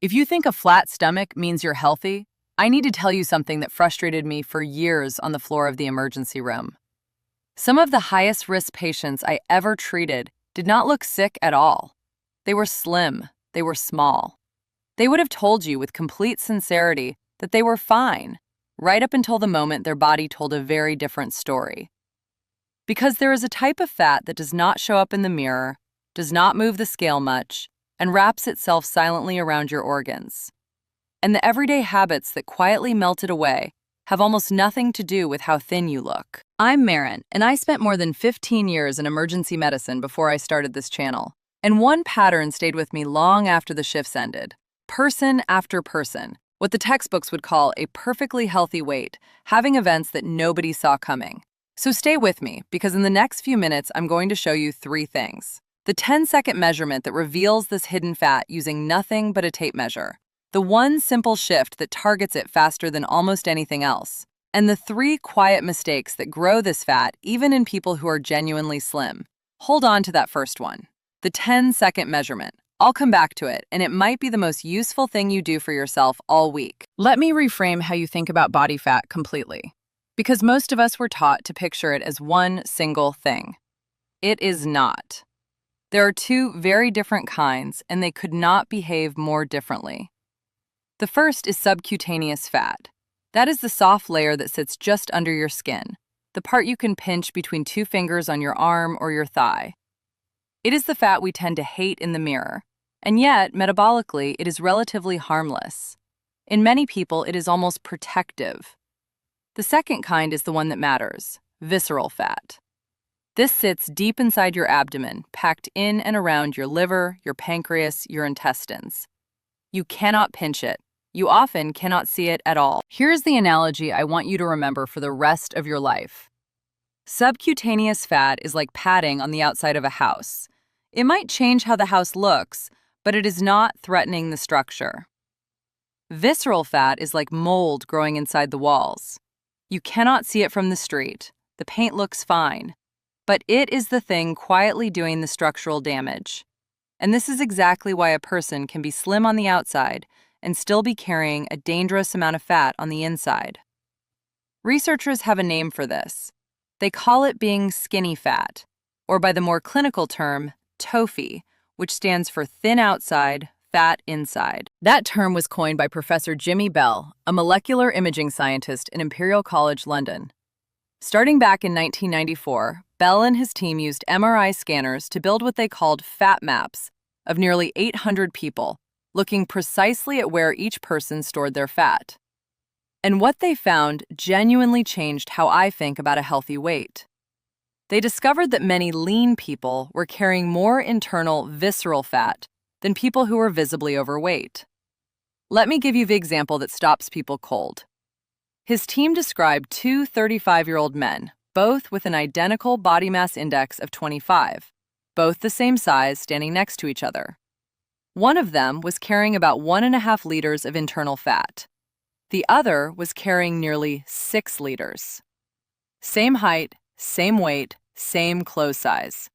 If you think a flat stomach means you're healthy, I need to tell you something that frustrated me for years on the floor of the emergency room. Some of the highest risk patients I ever treated did not look sick at all. They were slim, they were small. They would have told you with complete sincerity that they were fine, right up until the moment their body told a very different story. Because there is a type of fat that does not show up in the mirror, does not move the scale much, and wraps itself silently around your organs. And the everyday habits that quietly melted away have almost nothing to do with how thin you look. I'm Maren, and I spent more than 15 years in emergency medicine before I started this channel. And one pattern stayed with me long after the shifts ended. Person after person, what the textbooks would call a perfectly healthy weight, having events that nobody saw coming. So stay with me, because in the next few minutes, I'm going to show you 3 things. The 10-second measurement that reveals this hidden fat using nothing but a tape measure. The one simple shift that targets it faster than almost anything else. And the 3 quiet mistakes that grow this fat even in people who are genuinely slim. Hold on to that first one. The 10-second measurement. I'll come back to it, and it might be the most useful thing you do for yourself all week. Let me reframe how you think about body fat completely. Because most of us were taught to picture it as one single thing. It is not. There are 2 very different kinds, and they could not behave more differently. The first is subcutaneous fat. That is the soft layer that sits just under your skin, the part you can pinch between 2 fingers on your arm or your thigh. It is the fat we tend to hate in the mirror, and yet, metabolically, it is relatively harmless. In many people, it is almost protective. The second kind is the one that matters, visceral fat. This sits deep inside your abdomen, packed in and around your liver, your pancreas, your intestines. You cannot pinch it. You often cannot see it at all. Here's the analogy I want you to remember for the rest of your life. Subcutaneous fat is like padding on the outside of a house. It might change how the house looks, but it is not threatening the structure. Visceral fat is like mold growing inside the walls. You cannot see it from the street. The paint looks fine. But it is the thing quietly doing the structural damage. And this is exactly why a person can be slim on the outside and still be carrying a dangerous amount of fat on the inside. Researchers have a name for this. They call it being skinny fat, or by the more clinical term, TOFI, which stands for thin outside, fat inside. That term was coined by Professor Jimmy Bell, a molecular imaging scientist in Imperial College London. Starting back in 1994, Bell and his team used MRI scanners to build what they called fat maps of nearly 800 people, looking precisely at where each person stored their fat. And what they found genuinely changed how I think about a healthy weight. They discovered that many lean people were carrying more internal visceral fat than people who were visibly overweight. Let me give you the example that stops people cold. His team described 2 35-year-old men, both with an identical body mass index of 25, both the same size, standing next to each other. One of them was carrying about 1.5 liters of internal fat. The other was carrying nearly 6 liters. Same height, same weight, same clothes size.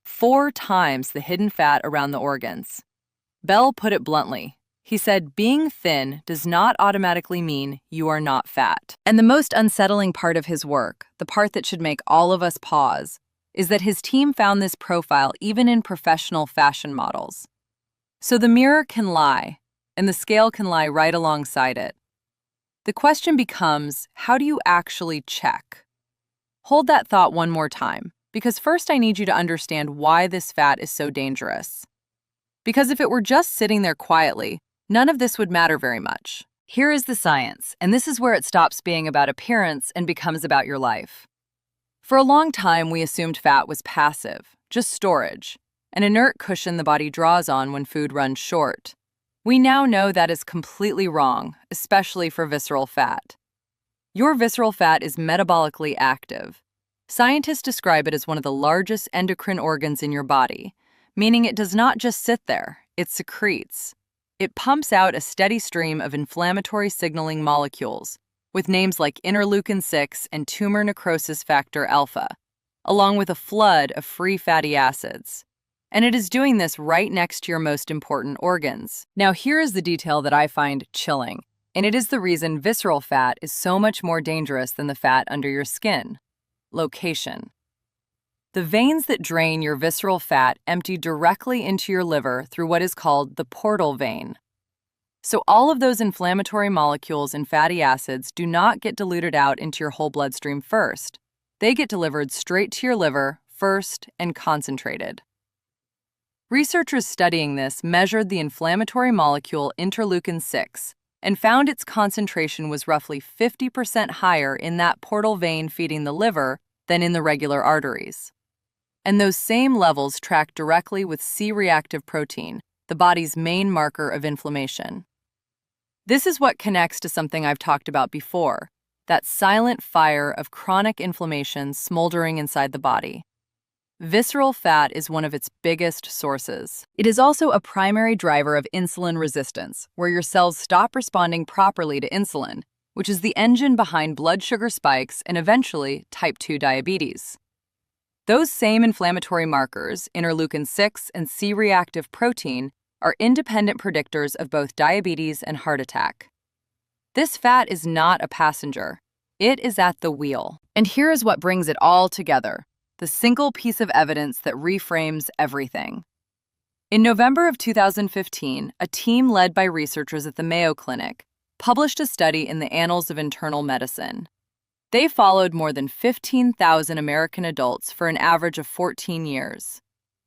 4 times the hidden fat around the organs. Bell put it bluntly. He said, being thin does not automatically mean you are not fat. And the most unsettling part of his work, the part that should make all of us pause, is that his team found this profile even in professional fashion models. So the mirror can lie, and the scale can lie right alongside it. The question becomes, how do you actually check? Hold that thought one more time, because first I need you to understand why this fat is so dangerous. Because if it were just sitting there quietly, none of this would matter very much. Here is the science, and this is where it stops being about appearance and becomes about your life. For a long time, we assumed fat was passive, just storage, an inert cushion the body draws on when food runs short. We now know that is completely wrong, especially for visceral fat. Your visceral fat is metabolically active. Scientists describe it as one of the largest endocrine organs in your body, meaning it does not just sit there, it secretes. It pumps out a steady stream of inflammatory signaling molecules, with names like interleukin-6 and tumor necrosis factor alpha, along with a flood of free fatty acids. And it is doing this right next to your most important organs. Now, here is the detail that I find chilling, and it is the reason visceral fat is so much more dangerous than the fat under your skin. Location. The veins that drain your visceral fat empty directly into your liver through what is called the portal vein. So all of those inflammatory molecules and fatty acids do not get diluted out into your whole bloodstream first. They get delivered straight to your liver first and concentrated. Researchers studying this measured the inflammatory molecule interleukin-6 and found its concentration was roughly 50% higher in that portal vein feeding the liver than in the regular arteries. And those same levels track directly with C-reactive protein, the body's main marker of inflammation. This is what connects to something I've talked about before, that silent fire of chronic inflammation smoldering inside the body. Visceral fat is one of its biggest sources. It is also a primary driver of insulin resistance, where your cells stop responding properly to insulin, which is the engine behind blood sugar spikes and eventually type 2 diabetes. Those same inflammatory markers, interleukin-6 and C-reactive protein, are independent predictors of both diabetes and heart attack. This fat is not a passenger. It is at the wheel. And here is what brings it all together, the single piece of evidence that reframes everything. In November of 2015, a team led by researchers at the Mayo Clinic published a study in the Annals of Internal Medicine. They followed more than 15,000 American adults for an average of 14 years.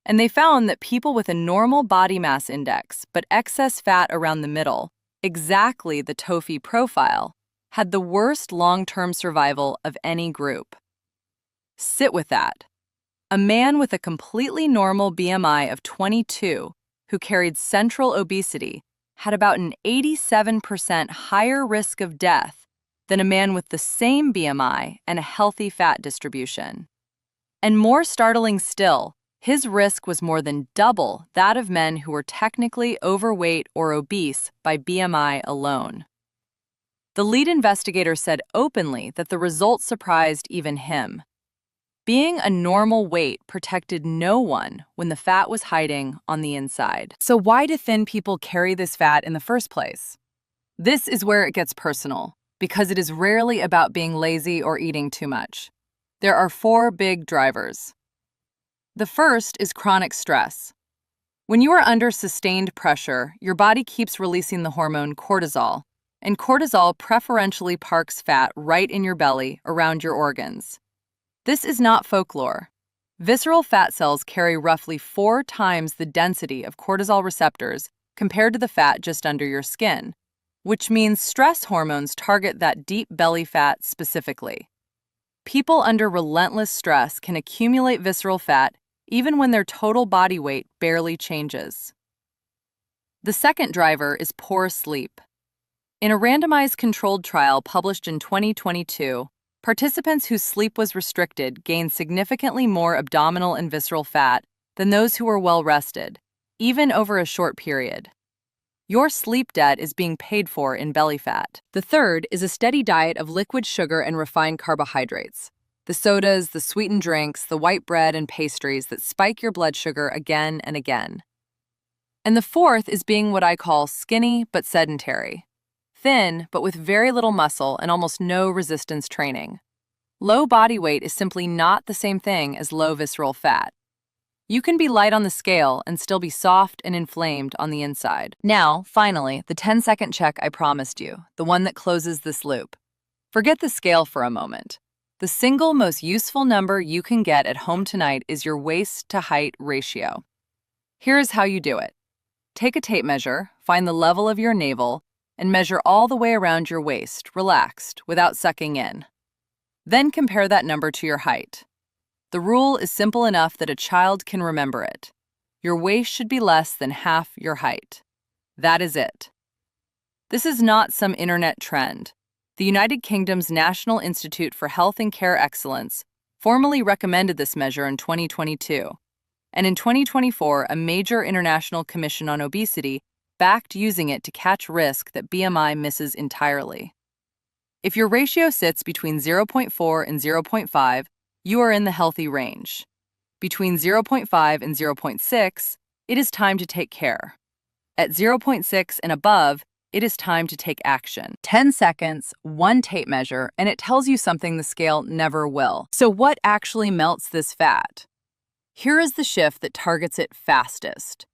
And they found that people with a normal body mass index but excess fat around the middle, exactly the TOFI profile, had the worst long-term survival of any group. Sit with that. A man with a completely normal BMI of 22 who carried central obesity had about an 87% higher risk of death than a man with the same BMI and a healthy fat distribution. And more startling still, his risk was more than double that of men who were technically overweight or obese by BMI alone. The lead investigator said openly that the results surprised even him. Being a normal weight protected no one when the fat was hiding on the inside. So why do thin people carry this fat in the first place? This is where it gets personal, because it is rarely about being lazy or eating too much. There are 4 big drivers. The first is chronic stress. When you are under sustained pressure, your body keeps releasing the hormone cortisol, and cortisol preferentially parks fat right in your belly around your organs. This is not folklore. Visceral fat cells carry roughly 4 times the density of cortisol receptors compared to the fat just under your skin, which means stress hormones target that deep belly fat specifically. People under relentless stress can accumulate visceral fat even when their total body weight barely changes. The second driver is poor sleep. In a randomized controlled trial published in 2022, participants whose sleep was restricted gained significantly more abdominal and visceral fat than those who were well-rested, even over a short period. Your sleep debt is being paid for in belly fat. The third is a steady diet of liquid sugar and refined carbohydrates. The sodas, the sweetened drinks, the white bread and pastries that spike your blood sugar again and again. And the fourth is being what I call skinny but sedentary. Thin, but with very little muscle and almost no resistance training. Low body weight is simply not the same thing as low visceral fat. You can be light on the scale and still be soft and inflamed on the inside. Now, finally, the 10-second check I promised you, the one that closes this loop. Forget the scale for a moment. The single most useful number you can get at home tonight is your waist-to-height ratio. Here is how you do it. Take a tape measure, find the level of your navel, and measure all the way around your waist, relaxed, without sucking in. Then compare that number to your height. The rule is simple enough that a child can remember it. Your waist should be less than half your height. That is it. This is not some internet trend. The United Kingdom's National Institute for Health and Care Excellence formally recommended this measure in 2022. And in 2024, a major international commission on obesity backed using it to catch risk that BMI misses entirely. If your ratio sits between 0.4 and 0.5, you are in the healthy range. Between 0.5 and 0.6, it is time to take care. At 0.6 and above, it is time to take action. 10 seconds, one tape measure, and it tells you something the scale never will. So what actually melts this fat? Here is the shift that targets it fastest.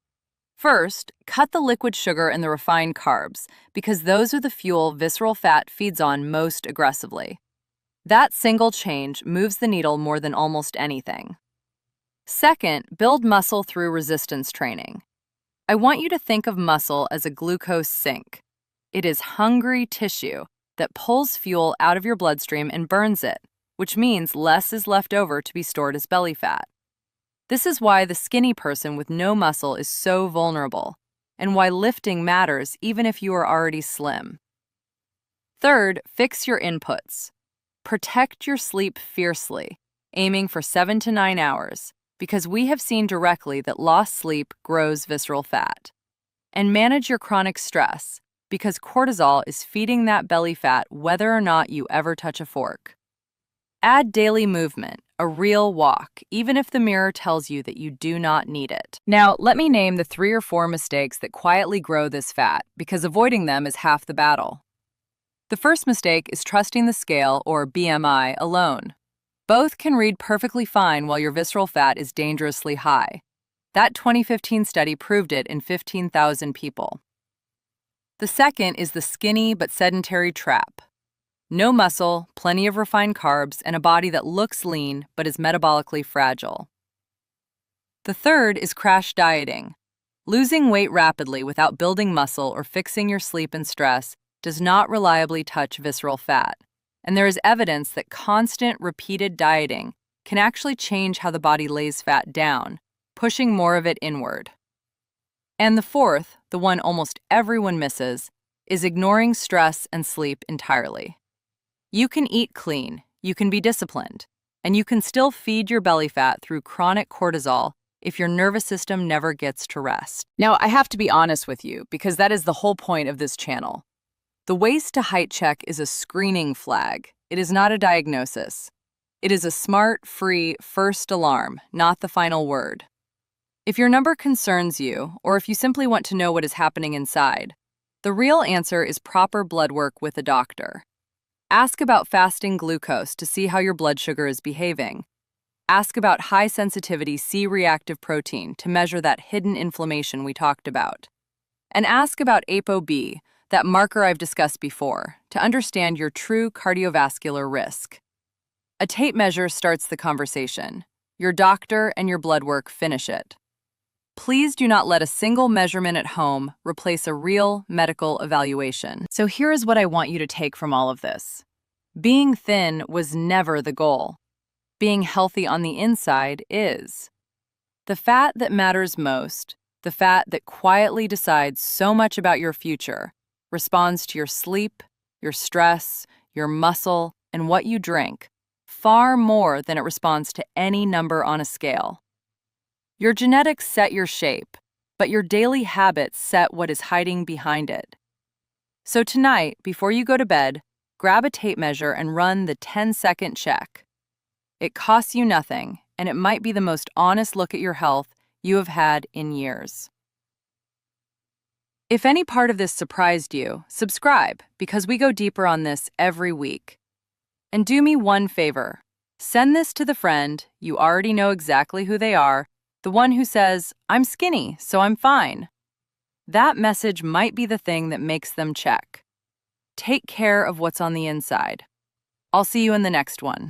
First, cut the liquid sugar and the refined carbs, because those are the fuel visceral fat feeds on most aggressively. That single change moves the needle more than almost anything. Second, build muscle through resistance training. I want you to think of muscle as a glucose sink. It is hungry tissue that pulls fuel out of your bloodstream and burns it, which means less is left over to be stored as belly fat. This is why the skinny person with no muscle is so vulnerable, and why lifting matters even if you are already slim. Third, fix your inputs. Protect your sleep fiercely, aiming for 7 to 9 hours, because we have seen directly that lost sleep grows visceral fat. And manage your chronic stress, because cortisol is feeding that belly fat whether or not you ever touch a fork. Add daily movement, a real walk, even if the mirror tells you that you do not need it. Now, let me name the 3 or 4 mistakes that quietly grow this fat, because avoiding them is half the battle. The first mistake is trusting the scale, or BMI, alone. Both can read perfectly fine while your visceral fat is dangerously high. That 2015 study proved it in 15,000 people. The second is the skinny but sedentary trap. No muscle, plenty of refined carbs, and a body that looks lean but is metabolically fragile. The third is crash dieting. Losing weight rapidly without building muscle or fixing your sleep and stress does not reliably touch visceral fat, and there is evidence that constant, repeated dieting can actually change how the body lays fat down, pushing more of it inward. And the fourth, the one almost everyone misses, is ignoring stress and sleep entirely. You can eat clean, you can be disciplined, and you can still feed your belly fat through chronic cortisol if your nervous system never gets to rest. Now, I have to be honest with you, because that is the whole point of this channel. The waist to height check is a screening flag. It is not a diagnosis. It is a smart, free first alarm, not the final word. If your number concerns you, or if you simply want to know what is happening inside, the real answer is proper blood work with a doctor. Ask about fasting glucose to see how your blood sugar is behaving. Ask about high-sensitivity C-reactive protein to measure that hidden inflammation we talked about. And ask about ApoB, that marker I've discussed before, to understand your true cardiovascular risk. A tape measure starts the conversation. Your doctor and your blood work finish it. Please do not let a single measurement at home replace a real medical evaluation. So here is what I want you to take from all of this. Being thin was never the goal. Being healthy on the inside is. The fat that matters most, the fat that quietly decides so much about your future, responds to your sleep, your stress, your muscle, and what you drink, far more than it responds to any number on a scale. Your genetics set your shape, but your daily habits set what is hiding behind it. So tonight, before you go to bed, grab a tape measure and run the 10-second check. It costs you nothing, and it might be the most honest look at your health you have had in years. If any part of this surprised you, subscribe, because we go deeper on this every week. And do me one favor. Send this to the friend, you already know exactly who they are, the one who says, "I'm skinny, so I'm fine." That message might be the thing that makes them check. Take care of what's on the inside. I'll see you in the next one.